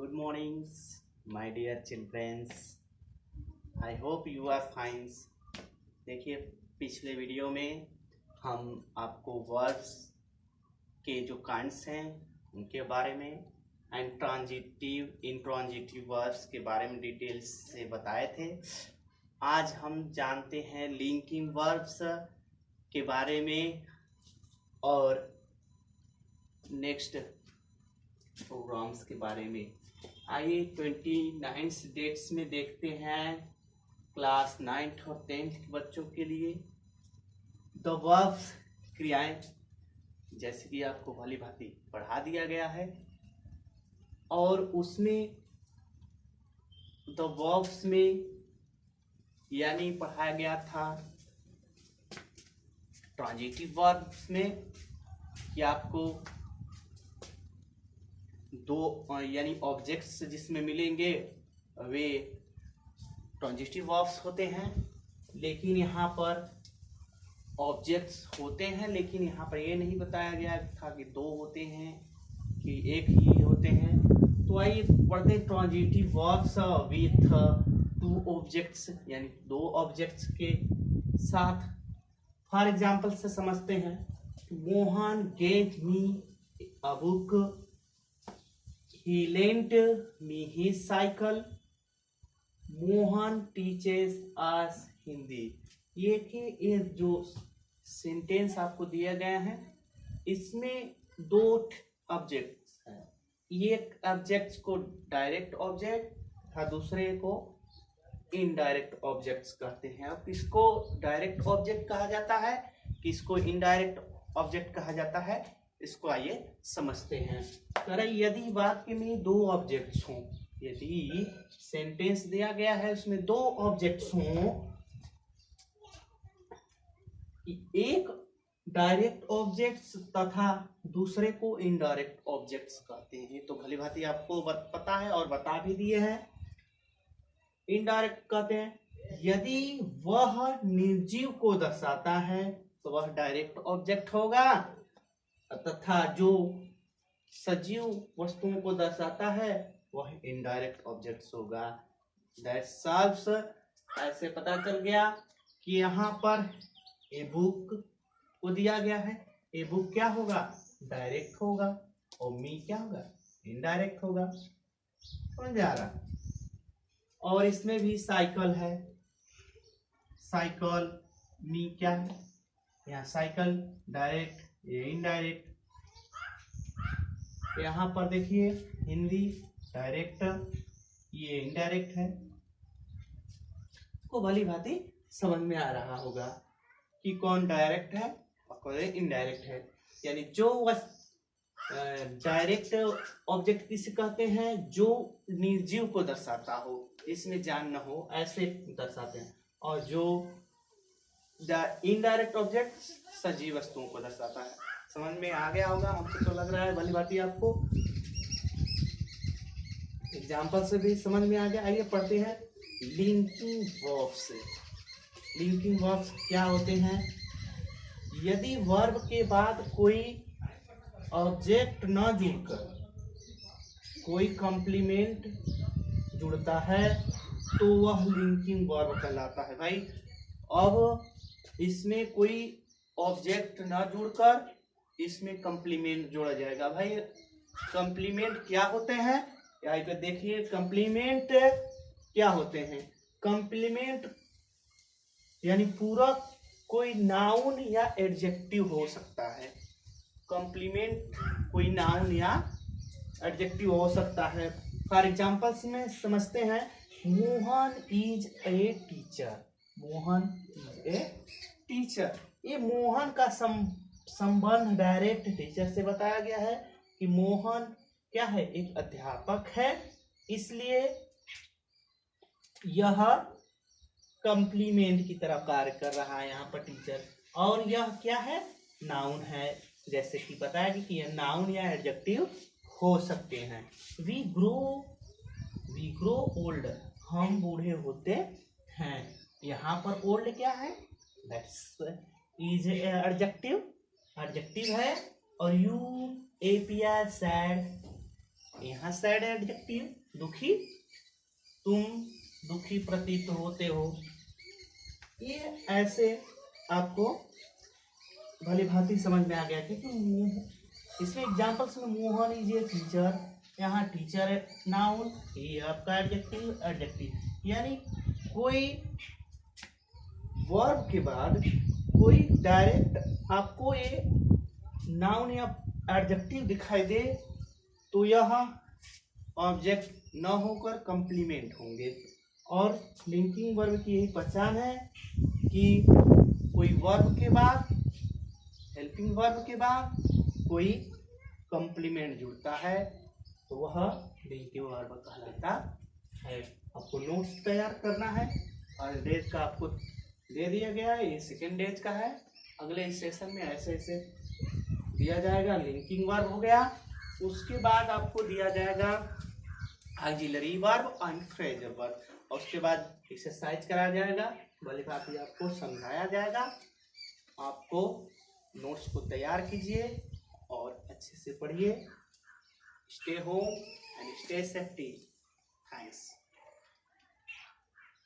Good mornings, my dear children. I hope you are fine. देखिए पिछले video में हम आपको वर्ब्स के जो काइंड्स हैं उनके बारे में एंड ट्रांजिटिव इंट्रांजिटिव वर्ब्स के बारे में डिटेल्स से बताए थे। आज हम जानते हैं लिंकिंग वर्ब्स के बारे में और नेक्स्ट प्रोग्राम्स के बारे में। आइए 29 डेट्स में देखते हैं क्लास 9th और 10th के बच्चों के लिए द वर्ब्स क्रियाएं, जैसे कि आपको भली भांति पढ़ा दिया गया है और उसमें द वर्ब्स में यानी पढ़ाया गया था ट्रांजिटिव वर्ब्स में कि आपको दो यानी ऑब्जेक्ट्स जिसमें मिलेंगे वे ट्रांजिटिव वर्ब्स होते हैं, लेकिन यहाँ पर ऑब्जेक्ट्स होते हैं, लेकिन यहाँ पर ये नहीं बताया गया था कि दो होते हैं कि एक ही होते हैं। तो आइए पढ़ते हैं transitive verbs with two objects, यानी दो ऑब्जेक्ट्स के साथ। फॉर एग्जाम्पल से समझते हैं, Mohan gave me a book, he lent me his cycle, Mohan teaches us Hindi. ये जो सेंटेंस आपको दिया गया है इसमें दो ऑब्जेक्ट्स हैं। एक ऑब्जेक्ट्स को डायरेक्ट ऑब्जेक्ट तथा दूसरे को इनडायरेक्ट ऑब्जेक्ट्स कहते हैं। अब किसको डायरेक्ट ऑब्जेक्ट कहा जाता है, किसको इनडायरेक्ट ऑब्जेक्ट कहा जाता है, इसको आइए समझते हैं। अरे यदि वाक्य में दो ऑब्जेक्ट्स हों, यदि सेंटेंस दिया गया है उसमें दो ऑब्जेक्ट्स हों, एक डायरेक्ट ऑब्जेक्ट्स तथा दूसरे को इनडायरेक्ट ऑब्जेक्ट्स कहते हैं। तो भली भांति आपको पता है और बता भी दिए हैं। इनडायरेक्ट कहते हैं यदि वह निर्जीव को दर्शाता है तो वह डायरेक्ट ऑब्जेक्ट होगा, तथा जो सजीव वस्तुओं को दर्शाता है वह इनडायरेक्ट ऑब्जेक्ट्स होगा। That solves. ऐसे पता चल गया कि यहाँ पर ए बुक को दिया गया है, ए बुक क्या होगा, डायरेक्ट होगा, और मी क्या होगा, इनडायरेक्ट होगा। समझ आ रहा। और इसमें भी साइकिल है, साइकिल मी क्या है, यहाँ साइकिल डायरेक्ट, ये इनडायरेक्ट। यहाँ पर देखिए हिंदी डायरेक्ट, ये इनडायरेक्ट है। को भली भांति समझ में आ रहा होगा कि कौन डायरेक्ट है और कौन इनडायरेक्ट है। यानी जो डायरेक्ट ऑब्जेक्ट किसे कहते हैं, जो निर्जीव को दर्शाता हो, इसमें जान न हो, ऐसे दर्शाते हैं। और जो इनडायरेक्ट ऑब्जेक्ट सजीव वस्तुओं को दर्शाता है। समझ में आ गया होगा, हमको तो लग रहा है भली भांति आपको एग्जाम्पल से भी समझ में आ गया। आइए पढ़ते हैं लिंकिंग वर्ब्स। लिंकिंग वर्ब्स क्या होते हैं, यदि वर्ब के बाद कोई ऑब्जेक्ट न जुड़कर कोई कॉम्प्लीमेंट जुड़ता है तो वह लिंकिंग वर्ब कहलाता है। भाई अब इसमें कोई ऑब्जेक्ट न जुड़कर इसमें कॉम्प्लीमेंट जोड़ा जाएगा। भाई कॉम्प्लीमेंट क्या होते हैं, यहाँ पे देखिए कॉम्प्लीमेंट क्या होते हैं। कॉम्प्लीमेंट यानी पूरक कोई नाउन या एडजेक्टिव हो सकता है। कॉम्प्लीमेंट कोई नाउन या एडजेक्टिव हो सकता है। फॉर एग्जाम्पल में समझते हैं, Mohan is a teacher, Mohan is a teacher. ये मोहन का संबंध डायरेक्ट टीचर से बताया गया है कि मोहन क्या है, एक अध्यापक है, इसलिए यह कॉम्प्लीमेंट की तरह कार्य कर रहा है यहाँ पर टीचर। और यह क्या है, नाउन है, जैसे कि बताया कि यह नाउन या एडजेक्टिव हो सकते हैं। वी ग्रो ओल्ड, हम बूढ़े होते हैं। यहाँ पर ओल्ड क्या है, दैट्स इज एडजेक्टिव, एडजेक्टिव है। और यू API सैड, यहाँ सैड एडजेक्टिव दुखी, तुम दुखी प्रतीत होते हो। ये ऐसे आपको भली भांति समझ में आ गया कि इसमें एग्जांपल्स में मोहन इज ए टीचर, यहाँ टीचर है नाउन, ये आपका एडजेक्टिव एडजेक्टिव, यानी कोई वर्ब के बाद कोई डायरेक्ट आपको ये नाउन या एडजेक्टिव दिखाई दे तो यह ऑब्जेक्ट न होकर कंप्लीमेंट होंगे। और लिंकिंग वर्ब की यही पहचान है कि कोई वर्ब के बाद, हेल्पिंग वर्ब के बाद कोई कंप्लीमेंट जुड़ता है तो वह लिंकिंग वर्ब कहलाता है। आपको नोट्स तैयार करना है और डेज का आपको दे दिया गया है, ये सेकेंड डेज का है। अगले सेशन में ऐसे ऐसे दिया जाएगा। लिंकिंग वर्ब हो गया, उसके बाद आपको दिया जाएगा auxiliary verb and phrasal verb, और उसके बाद एक्सरसाइज कराया जाएगा, भली भांति आपको समझाया जाएगा। आपको नोट्स को तैयार कीजिए और अच्छे से पढ़िए। Stay home and stay safety. Thanks.